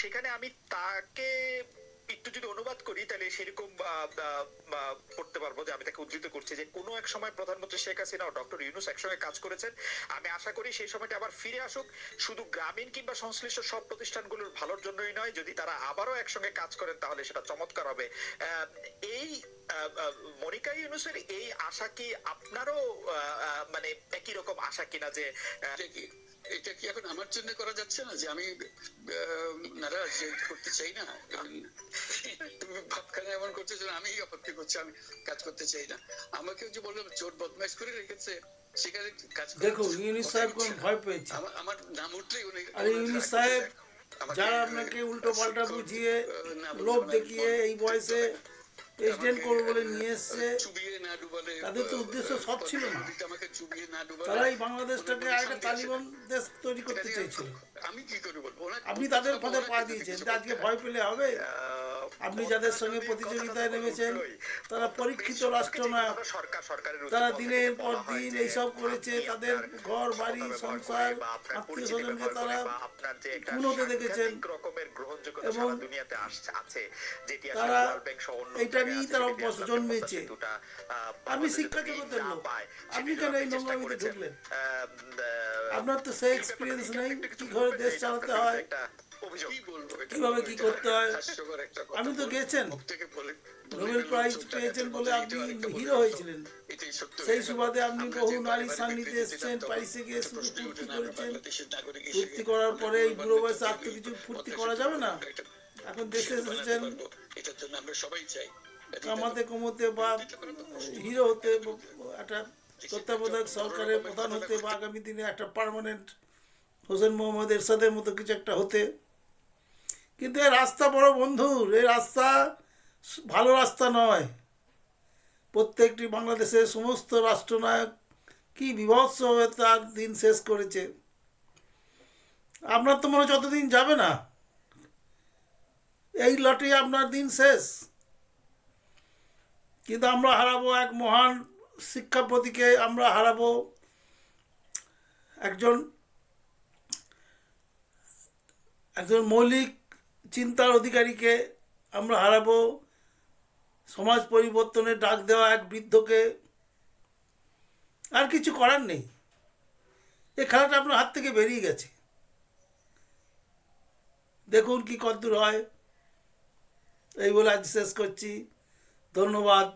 সেখানে আমি তাকে একটু যদি অনুবাদ করি তাহলে সেরকম করতে পারবো যে আমি তাকে উদ্ধৃত করছি যে কোনো এক সময় প্রধানমন্ত্রী শেখ হাসিনা ও ডক্টর ইউনূস একসঙ্গে কাজ করেছেন। আমি আশা করি সেই সময়টা আবার ফিরে আসুক, শুধু গ্রামীণ কিংবা সংশ্লিষ্ট সব প্রতিষ্ঠানগুলোর ভালোর জন্যই নয়, যদি তারা আবারও একসঙ্গে কাজ করেন তাহলে সেটা চমৎকার হবে। এই মনিকা ইউনূসের এই আশা কি আপনারও মানে একই রকম আশা কিনা যে এটা কি এখন আমার জন্য করা যাচ্ছে না যে আমি নারাজ করতে চাই না? তুমি ভাবখানে এমন করছো যে আমি আপত্তি করছি, আমি কাজ করতে চাই না। আমাকে যে বললাম চোর বদমাইশ করে রেখেছে, সেখানে কাজ দেখুন ইউনূস সাহেব কোন ভয় পেয়েছে? আমার নাম উঠলেই উনি, আরে ইউনূস সাহেব যারা আপনাকে উল্টো পাল্টা বুঝিয়ে লোভ দেখিয়ে এই বয়সে প্রেসিডেন্ট করবো বলে নিয়ে এসছে, তাদের তো উদ্দেশ্য সব ছিল না। তারা এই বাংলাদেশটাকে একটা তালিবান দেশ তৈরি করতে চেয়েছিল। আমি কি করে বলবো? আপনি তাদের পথে পা দিয়েছেন, আজকে ভয় পেলে হবে? আপনি যাদের সঙ্গে প্রতিযোগিতায় নেমেছেন তারা পরীক্ষিত রাষ্ট্রনায়ক, তারা দিনের পর দিন এইসব করেছে, তাদের ঘর বাড়ি সংসার আত্মীয় স্বজনকে তারা খুন হতে দেখেছেন, এবং তারা এটা নিয়েই তারা অভ্যস্ত জন্মেছে। আপনি শিক্ষা জগতের লোক, আপনি কেন এই নোংরামিতে ঢুকলেন? আপনার তো সেই এক্সপিরিয়েন্স নেই কি করে দেশ চালাতে হয়, কিভাবে কি করতে হয়। আমি তো গেছেন, নোবেল প্রাইজ পেয়েছেন বলে আপনি হিরো হয়েছিলেন, সেই সুবাদে আপনি বহু নারী সান্নিধ্যে এসেছেন, প্যারিসে গিয়ে শুধু ফুর্তি করেছেন। ফুর্তি করার পরে এই বুড়ো বয়সে আর তো কিছু ফুর্তি করা যাবে না। এখন দেশে এসেছেন কামাতে কমতে বা হিরো হতে, একটা তত্ত্বাবধায়ক সরকারের প্রধান হতে, বা আগামী দিনে একটা পার্মানেন্ট হোসেন মোহাম্মদ এরশাদের মতো কিছু একটা হতে। কিন্তু এই রাস্তা বড় বন্ধুর, এই রাস্তা ভালো রাস্তা নয়। প্রত্যেকটি বাংলাদেশের সমস্ত রাষ্ট্রনায়ক কি বিভৎসভাবে তার দিন শেষ করেছে। আপনার তো মনে হয় যতদিন যাবে না, এই লটে আপনার দিন শেষ। কিন্তু আমরা হারাবো এক মহান শিক্ষাপতিকে, আমরা হারাবো একজন মৌলিক চিন্তার অধিকারীকে, আমরা হারাবো সমাজ পরিবর্তনের ডাক দেওয়া এক বৃদ্ধকে। আর কিছু করার নেই, এই খেলাটা আপনার হাত থেকে বেরিয়ে গেছে। দেখুন কি কতদূর হয়। এই বলে আজ শেষ করছি। ধন্যবাদ।